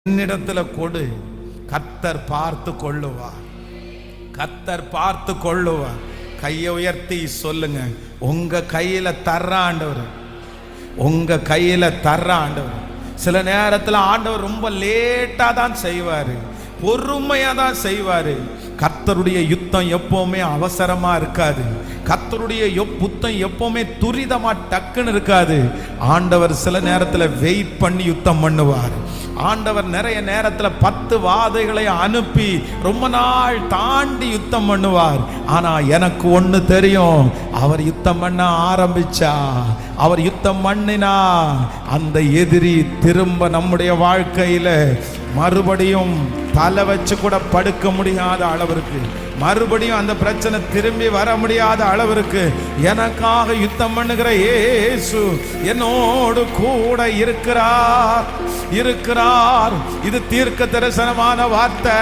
என்னிடத்துல கொடு, கர்த்தர் பார்த்து கொள்ளுவார். கர்த்தர் பார்த்து கொள்ளுவார். கையை உயர்த்தி சொல்லுங்க, உங்க கையில தர்ற ஆண்டவர், உங்க கையில தர்ற ஆண்டவர். சில நேரத்தில் ஆண்டவர் ரொம்ப லேட்டா தான் செய்வாரு, பொறுமையா தான் செய்வாரு. கர்த்தருடைய யுத்தம் எப்பவுமே அவசரமா இருக்காது. கர்த்தருடைய யுத்தம் எப்பவுமே துரிதமா டக்குன்னு இருக்காது. ஆண்டவர் சில நேரத்தில் வெயிட் பண்ணி யுத்தம் பண்ணுவார். ஆண்டவர் நிறைய நேரத்தில் 10 வாதைகளை அனுப்பி ரொம்ப நாள் தாண்டி யுத்தம் பண்ணுவார். ஆனா எனக்கு ஒண்ணு தெரியும், அவர் யுத்தம் பண்ண ஆரம்பிச்சா, அவர் யுத்தம் பண்ணினா அந்த எதிரி திரும்ப நம்முடைய வாழ்க்கையில மறுபடியும் தலை வச்சு கூட படுக்க முடியாத அளவிற்கு, மறுபடியும் அந்த பிரச்சனை திரும்பி வர முடியாத அளவிற்கு எனக்காக யுத்தம் பண்ணுகிற இயேசு என்னோடு கூட இருக்கிறார் இருக்கிறார். இது தீர்க்க தரிசனமான வார்த்தை.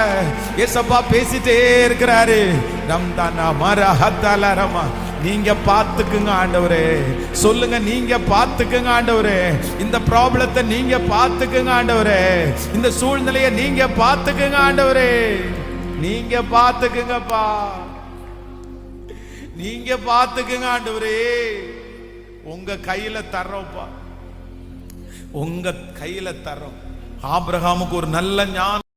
ஏசப்பா பேசிட்டே இருக்கிறாரு. ரம்தானா மரஹத்தலரமா, நீங்க பார்த்துக்குங்க ஆண்டவரே. சொல்லுங்க, நீங்க பார்த்துக்குங்க ஆண்டவரே. இந்த ப்ராப்ளத்தை நீங்க பார்த்துக்குங்க ஆண்டவரே. இந்த சூழ்நிலையை நீங்க பார்த்துக்குங்க ஆண்டவரே. நீங்க பார்த்துக்குங்கப்பா, நீங்க பார்த்துக்குங்க ஆண்டவரே. உங்க கையில தர்றோம்ப்பா, உங்க கையில தர்றோம். ஆபிரகாமுக்கு ஒரு நல்ல ஞானம்